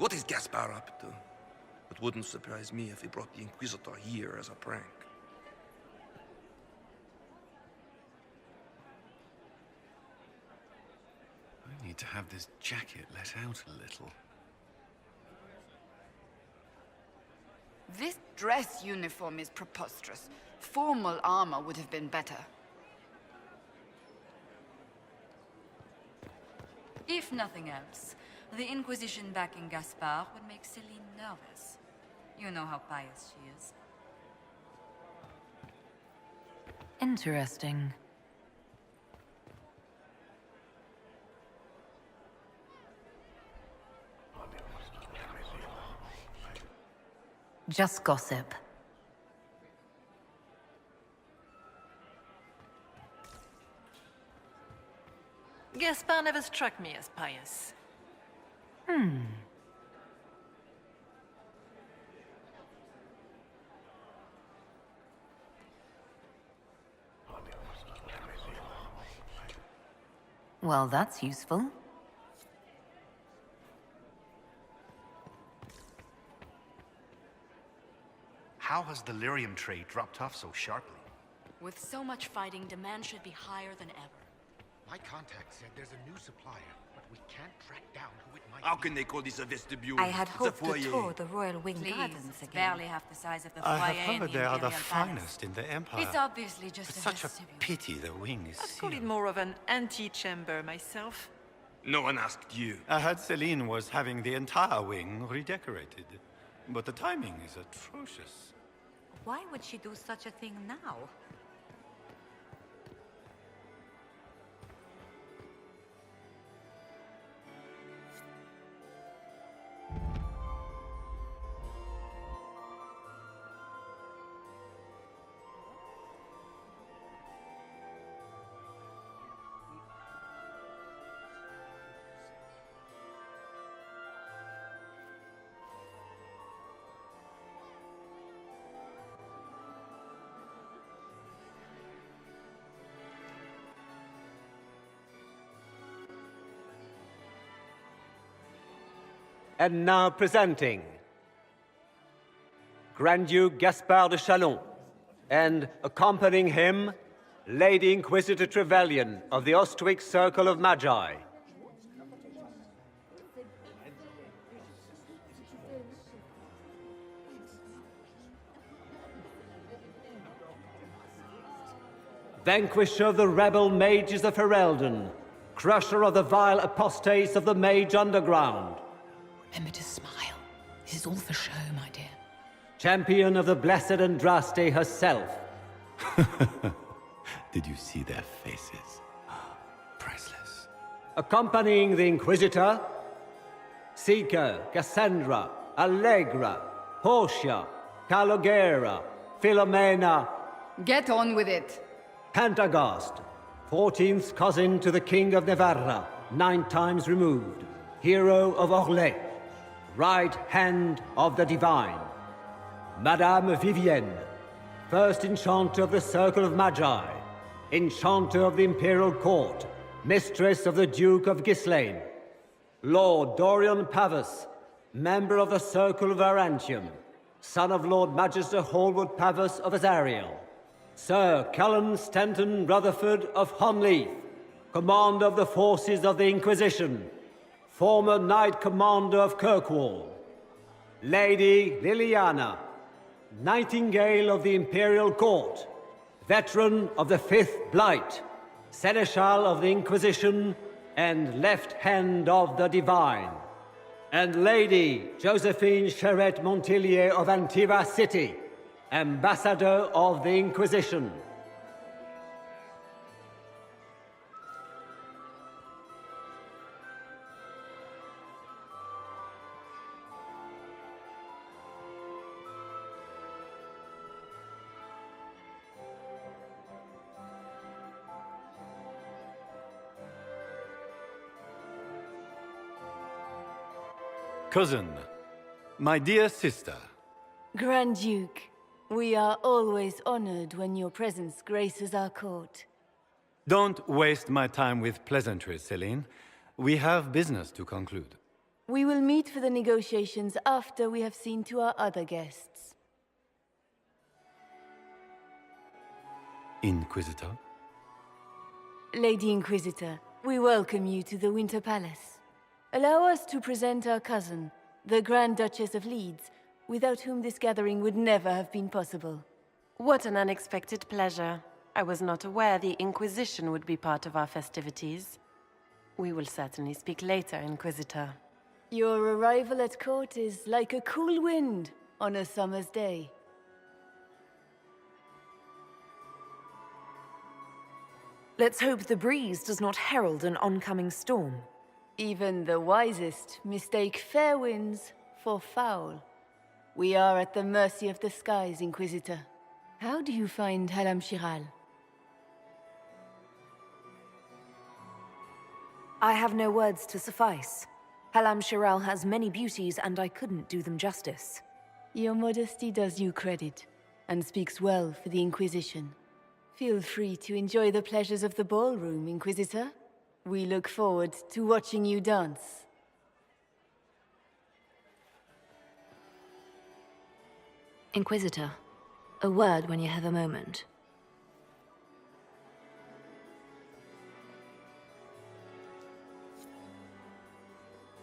What is Gaspar up to? It wouldn't surprise me if he brought the Inquisitor here as a prank. I need to have this jacket let out a little. This dress uniform is preposterous. Formal armor would have been better. If nothing else, the Inquisition backing Gaspard would make Celine nervous. You know how pious she is. Interesting. Just gossip. Gaspard never struck me as pious. Well, that's useful. How has the lyrium trade dropped off so sharply? With so much fighting, demand should be higher than ever. My contact said there's a new supplier, but we can't track down who it might How be. can they call this a vestibule? I had It's a hoped to foyer. tour the Royal Wing Please, Gardens it's again. barely half the size of the I foyer have in heard the they are the Imperial Palace. finest in the Empire. It's obviously just It's a such a vestibule. pity the wing is I'd call it sealed. more of an antechamber myself. No one asked you. I heard Celine was having the entire wing redecorated. But the timing is atrocious. Why would she do such a thing now? And now presenting Grand Duke Gaspard de Chalon, and accompanying him, Lady Inquisitor Trevelyan of the Ostwick Circle of Magi. Vanquisher of the rebel mages of Ferelden, crusher of the vile apostates of the Mage Underground. Remember to smile. This is all for show, my dear. Champion of the Blessed Andraste herself. Did you see their faces? Priceless. Accompanying the Inquisitor, Seeker, Cassandra, Allegra, Portia, Calogera, Philomena, Get on with it. Pantagast, 14th cousin to the King of Navarra, 9 times removed, hero of Orlais, right hand of the Divine. Madame Vivienne, first enchanter of the Circle of Magi, enchanter of the Imperial Court, mistress of the Duke of Ghislaine. Lord Dorian Pavus, member of the Circle of Arantium, son of Lord Magister Hallward Pavus of Azariel. Sir Callum Stanton Rutherford of Honleith, commander of the forces of the Inquisition, former Knight Commander of Kirkwall. Lady Liliana, Nightingale of the Imperial Court, veteran of the 5th Blight, Seneschal of the Inquisition, and left hand of the Divine. And Lady Josephine Charette Montillier of Antiva City, Ambassador of the Inquisition. Cousin, my dear sister. Grand Duke, we are always honored when your presence graces our court. Don't waste my time with pleasantries, Celine. We have business to conclude. We will meet for the negotiations after we have seen to our other guests. Inquisitor? Lady Inquisitor, we welcome you to the Winter Palace. Allow us to present our cousin, the Grand Duchess of Leeds, without whom this gathering would never have been possible. What an unexpected pleasure. I was not aware the Inquisition would be part of our festivities. We will certainly speak later, Inquisitor. Your arrival at court is like a cool wind on a summer's day. Let's hope the breeze does not herald an oncoming storm. Even the wisest mistake fair winds for foul. We are at the mercy of the skies, Inquisitor. How do you find Halam Shiral? I have no words to suffice. Halam Shiral has many beauties, and I couldn't do them justice. Your modesty does you credit, and speaks well for the Inquisition. Feel free to enjoy the pleasures of the ballroom, Inquisitor. We look forward to watching you dance. Inquisitor, a word when you have a moment.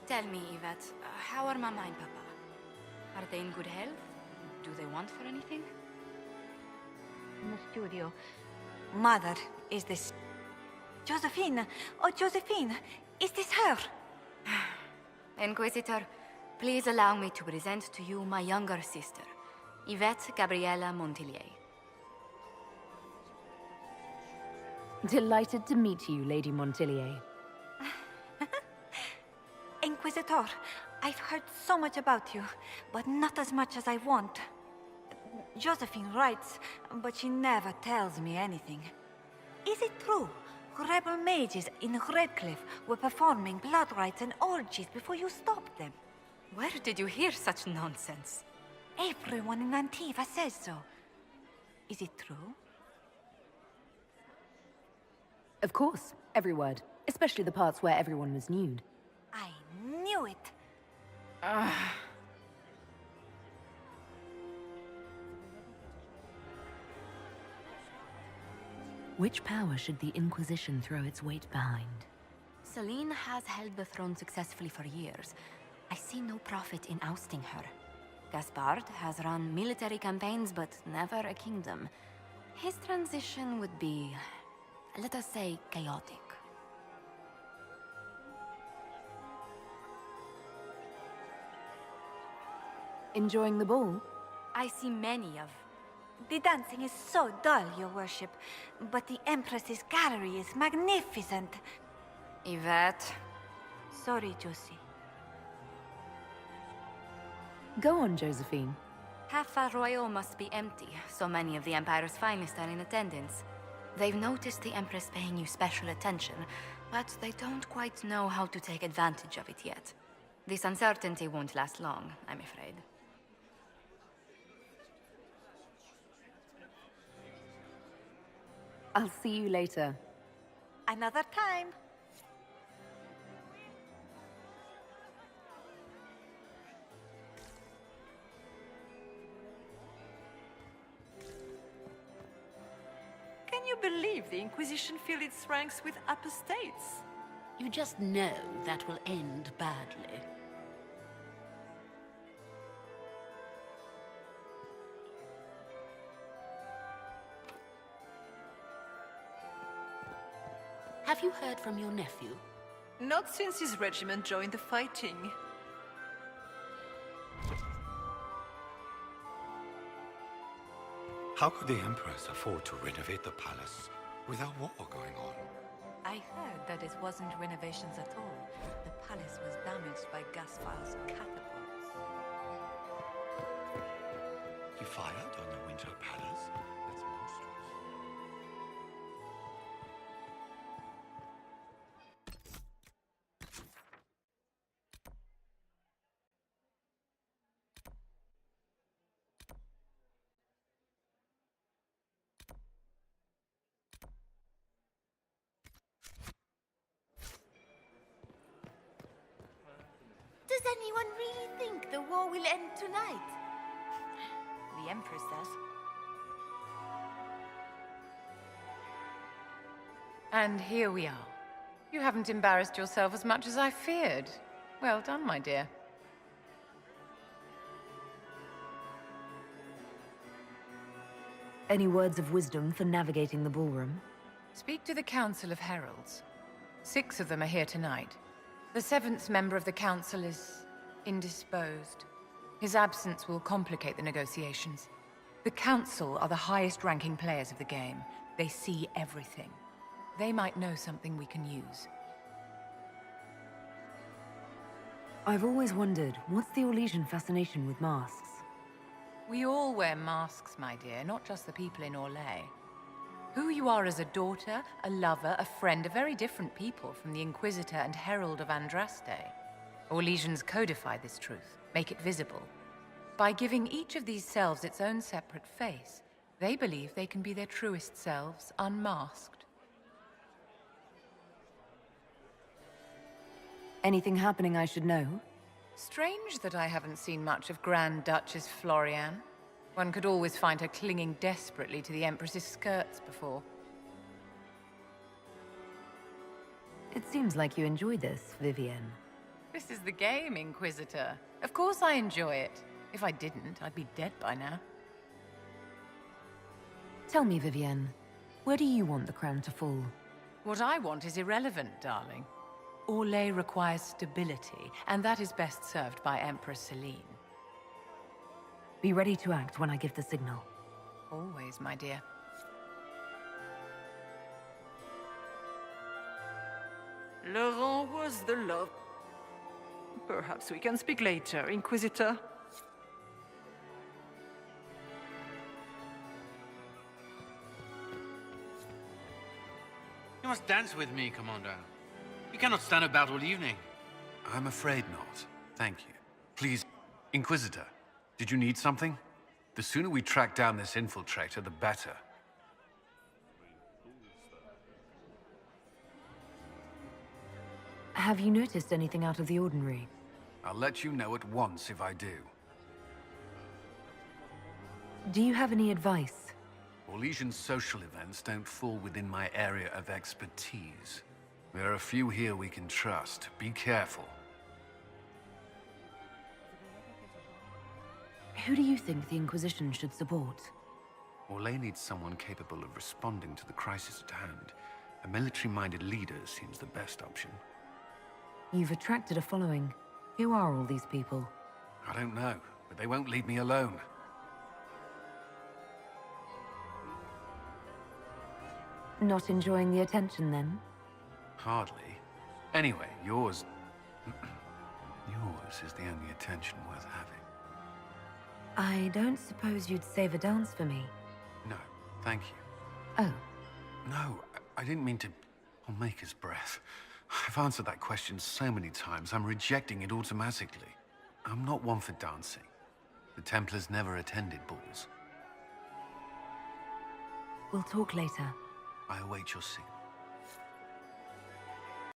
Tell me, Yvette, how are Mama and Papa? Are they in good health? Do they want for anything? In the studio. Mother, is this... Josephine! Oh, Josephine! Is this her? Inquisitor, please allow me to present to you my younger sister, Yvette Gabriella Montillier. Delighted to meet you, Lady Montillier. Inquisitor, I've heard so much about you, but not as much as I want. Josephine writes, but she never tells me anything. Is it true? Rebel mages in Redcliffe were performing blood rites and orgies before you stopped them. Where did you hear such nonsense? Everyone in Antiva says so. Is it true? Of course, every word. Especially the parts where everyone was nude. I knew it. Which power should the Inquisition throw its weight behind? Celine has held the throne successfully for years. I see no profit in ousting her. Gaspard has run military campaigns, but never a kingdom. His transition would be, let us say, chaotic. Enjoying the ball? I see many of... The dancing is so dull, Your Worship, but the Empress's gallery is magnificent. Yvette. Sorry, Josie. Go on, Josephine. Half Royal must be empty. So many of the Empire's finest are in attendance. They've noticed the Empress paying you special attention, but they don't quite know how to take advantage of it yet. This uncertainty won't last long, I'm afraid. I'll see you later. Another time. Can you believe the Inquisition filled its ranks with apostates? You just know that will end badly. Have you heard from your nephew? Not since his regiment joined the fighting. How could the Empress afford to renovate the palace without war going on? I heard that it wasn't renovations at all. The palace was damaged by Gaspar's catapults. He fired on the Winter Palace? That's monstrous. Does anyone really think the war will end tonight? The Empress does. And here we are. You haven't embarrassed yourself as much as I feared. Well done, my dear. Any words of wisdom for navigating the ballroom? Speak to the Council of Heralds. 6 of them are here tonight. The 7th member of the Council is indisposed. His absence will complicate the negotiations. The Council are the highest-ranking players of the game. They see everything. They might know something we can use. I've always wondered, what's the Orlesian fascination with masks? We all wear masks, my dear, not just the people in Orlais. Who you are as a daughter, a lover, a friend, are very different people from the Inquisitor and Herald of Andraste. Orlesians codify this truth, make it visible. By giving each of these selves its own separate face, they believe they can be their truest selves, unmasked. Anything happening I should know? Strange that I haven't seen much of Grand Duchess Florian. One could always find her clinging desperately to the Empress's skirts before. It seems like you enjoy this, Vivienne. This is the game, Inquisitor. Of course I enjoy it. If I didn't, I'd be dead by now. Tell me, Vivienne, where do you want the crown to fall? What I want is irrelevant, darling. Orlais requires stability, and that is best served by Empress Celine. Be ready to act when I give the signal. Always, my dear. Laurent was the love. Perhaps we can speak later, Inquisitor. You must dance with me, Commander. You cannot stand about all evening. I'm afraid not. Thank you. Please, Inquisitor, did you need something? The sooner we track down this infiltrator, the better. Have you noticed anything out of the ordinary? I'll let you know at once if I do. Do you have any advice? Orlesian social events don't fall within my area of expertise. There are a few here we can trust. Be careful. Who do you think the Inquisition should support? Orlais needs someone capable of responding to the crisis at hand. A military-minded leader seems the best option. You've attracted a following. Who are all these people? I don't know, but they won't leave me alone. Not enjoying the attention, then? Hardly. Anyway, yours... yours is the only attention worth having. I don't suppose you'd save a dance for me? No, thank you. Oh. No, I didn't mean to... I'll make his breath. I've answered that question so many times, I'm rejecting it automatically. I'm not one for dancing. The Templars never attended balls. We'll talk later. I await your signal.